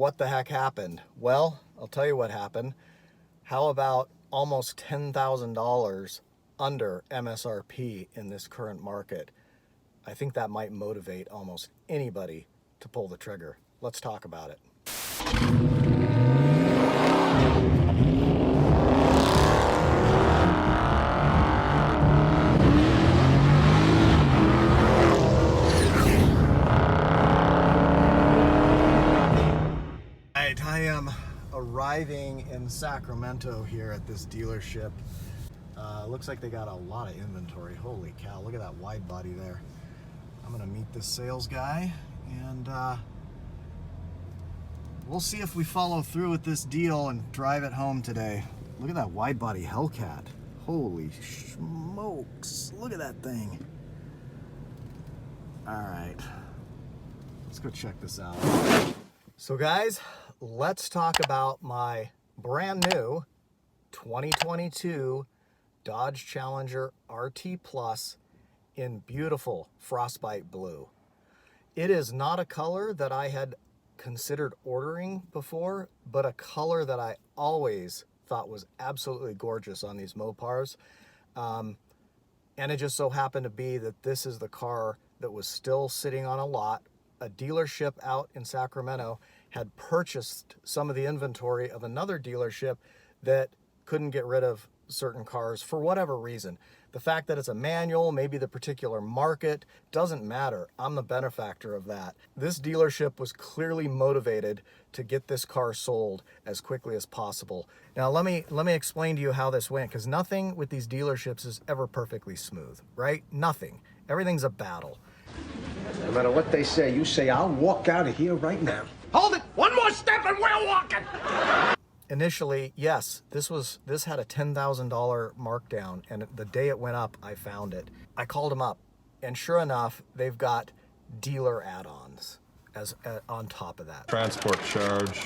what the heck happened? Well, I'll tell you what happened. How about almost $10,000 under MSRP in this current market? I think that might motivate almost anybody to pull the trigger. Let's talk about it. I am arriving in Sacramento here at this dealership. Looks like they got a lot of inventory. Holy cow, look at that wide body there. I'm gonna meet this sales guy and we'll see if we follow through with this deal and drive it home today. Look at that wide body Hellcat. Holy smokes, look at that thing. All right, let's go check this out. So guys, let's talk about my brand new 2022 Dodge Challenger RT Plus in beautiful frostbite blue. It is not a color that I had considered ordering before, but a color that I always thought was absolutely gorgeous on these Mopars. And it just so happened to be that this is the car that was still sitting on a lot. A dealership out in Sacramento had purchased some of the inventory of another dealership that couldn't get rid of certain cars for whatever reason. The fact that it's a manual, maybe the particular market, doesn't matter. I'm the benefactor of that. This dealership was clearly motivated to get this car sold as quickly as possible. Now let me explain to you how this went, because nothing with these dealerships is ever perfectly smooth, right? Nothing. Everything's a battle. No matter what they say, you say, I'll walk out of here right now. Hold it! One more step and we're walking! Initially, yes, this had a $10,000 markdown, and the day it went up, I found it. I called them up, and sure enough, they've got dealer add-ons as on top of that. Transport charge,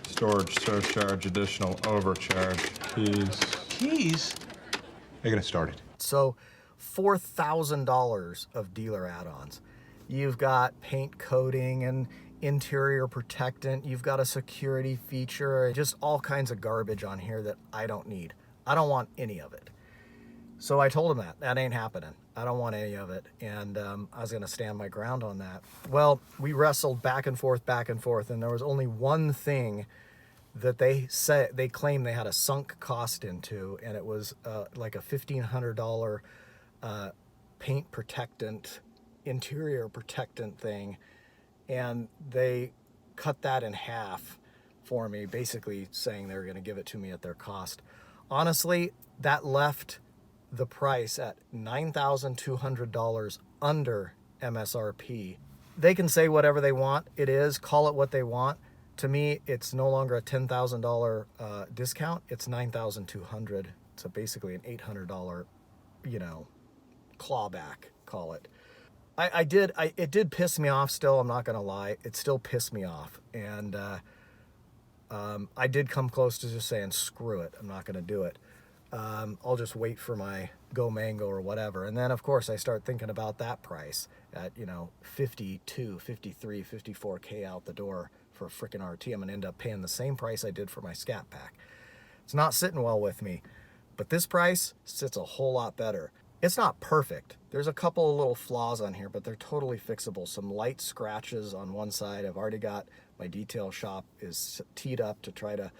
storage surcharge, additional overcharge, keys. Keys? They get it started. So $4,000 of dealer add-ons. You've got paint coating and interior protectant. You've got a security feature, just all kinds of garbage on here that I don't need. I don't want any of it. So I told him that ain't happening. I don't want any of it. And I was gonna stand my ground on that. Well, we wrestled back and forth, and there was only one thing that they claimed they had a sunk cost into, and it was like a $1,500 paint protectant, interior protectant thing, and they cut that in half for me, basically saying they were going to give it to me at their cost. Honestly, that left the price at $9,200 under MSRP. They can say whatever they want. It is, call it what they want. To me, it's no longer a $10,000 discount. It's $9,200. So basically an $800, clawback, call it. It did piss me off still, I'm not gonna lie. It still pissed me off. And I did come close to just saying, screw it, I'm not gonna do it. I'll just wait for my Go Mango or whatever. And then of course I start thinking about that price at, 52, 53, 54K out the door for a freaking RT. I'm gonna end up paying the same price I did for my Scat Pack. It's not sitting well with me, but this price sits a whole lot better. It's not perfect. There's a couple of little flaws on here, but they're totally fixable. Some light scratches on one side. I've already got my detail shop is teed up to try to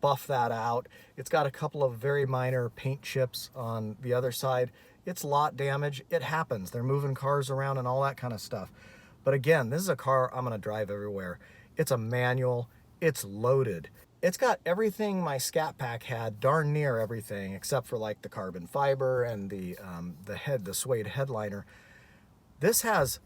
buff that out. It's got a couple of very minor paint chips on the other side. It's lot damage. It happens. They're moving cars around and all that kind of stuff. But again, this is a car I'm gonna drive everywhere. It's a manual. It's loaded. It's got everything my Scat Pack had, darn near everything, except for like the carbon fiber and the suede headliner. This has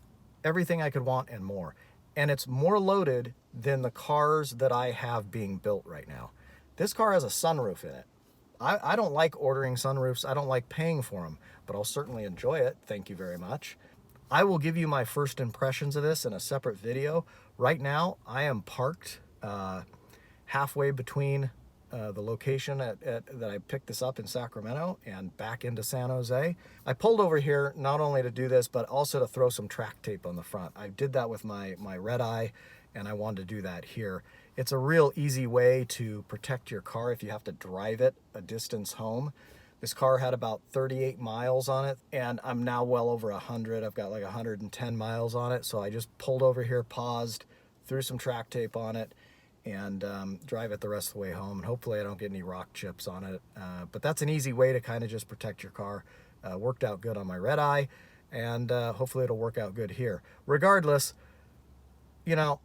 everything I could want and more. And it's more loaded than the cars that I have being built right now. This car has a sunroof in it. I don't like ordering sunroofs. I don't like paying for them, but I'll certainly enjoy it. Thank you very much. I will give you my first impressions of this in a separate video. Right now, I am parked halfway between the location that I picked this up in Sacramento and back into San Jose. I pulled over here not only to do this, but also to throw some track tape on the front. I did that with my red eye, and I wanted to do that here. It's a real easy way to protect your car if you have to drive it a distance home. This car had about 38 miles on it, and I'm now well over 100. I've got like 110 miles on it, so I just pulled over here, paused, threw some track tape on it, and drive it the rest of the way home. And hopefully I don't get any rock chips on it. But that's an easy way to kind of just protect your car. Worked out good on my red eye, and hopefully it'll work out good here. Regardless, you know,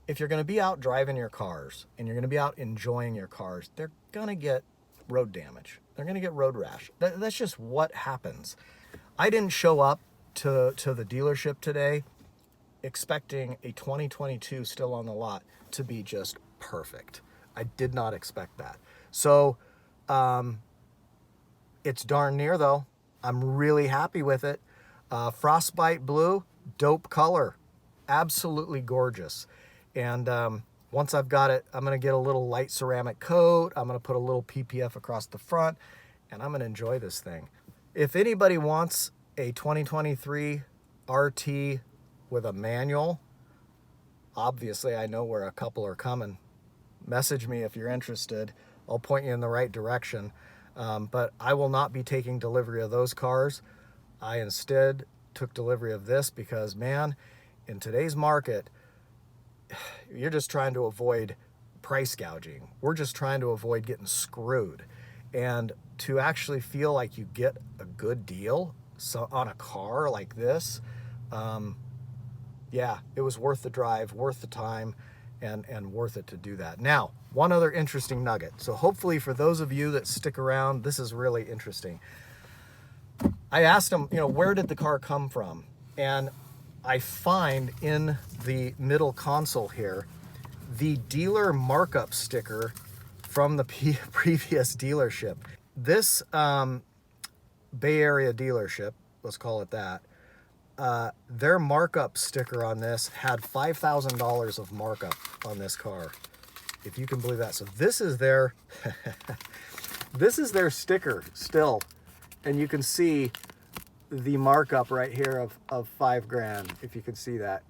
if you're going to be out driving your cars and you're going to be out enjoying your cars, they're going to get road damage. They're going to get road rash. That's just what happens. I didn't show up to the dealership today expecting a 2022 still on the lot to be just perfect. I did not expect that. So it's darn near though. I'm really happy with it. Frostbite blue, dope color, absolutely gorgeous. And once I've got it, I'm going to get a little light ceramic coat. I'm going to put a little PPF across the front, and I'm going to enjoy this thing. If anybody wants a 2023 RT with a manual, obviously I know where a couple are coming. Message me if you're interested. I'll point you in the right direction. But I will not be taking delivery of those cars. I instead took delivery of this because, man, in today's market, you're just trying to avoid price gouging. We're just trying to avoid getting screwed. And to actually feel like you get a good deal on a car like this, yeah, it was worth the drive, worth the time, and worth it to do that. Now, one other interesting nugget. So hopefully for those of you that stick around, this is really interesting. I asked him, you know, where did the car come from? And I find in the middle console here the dealer markup sticker from the previous dealership. This Bay Area dealership, let's call it that, their markup sticker on this had $5,000 of markup on this car, if you can believe that. So this is their this is their sticker still, and you can see the markup right here of $5,000, if you can see that.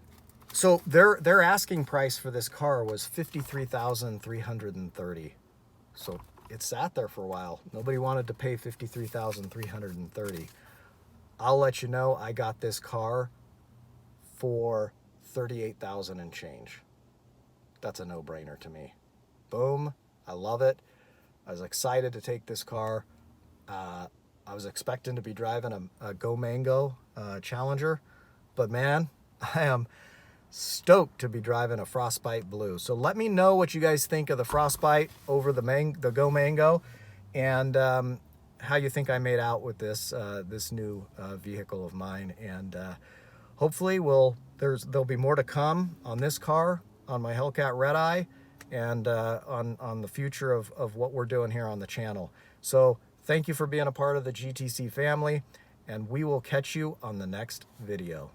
So their asking price for this car was $53,330. So it sat there for a while. Nobody wanted to pay $53,330. I'll let you know, I got this car for $38,000 and change. That's a no-brainer to me. Boom, I love it. I was excited to take this car. I was expecting to be driving a Go Mango Challenger, but man, I am stoked to be driving a Frostbite Blue. So let me know what you guys think of the Frostbite over the Go Mango, and how you think I made out with this this new vehicle of mine. And hopefully there'll be more to come on this car, on my Hellcat Red Eye, and on the future of what we're doing here on the channel. So thank you for being a part of the GTC family, and we will catch you on the next video.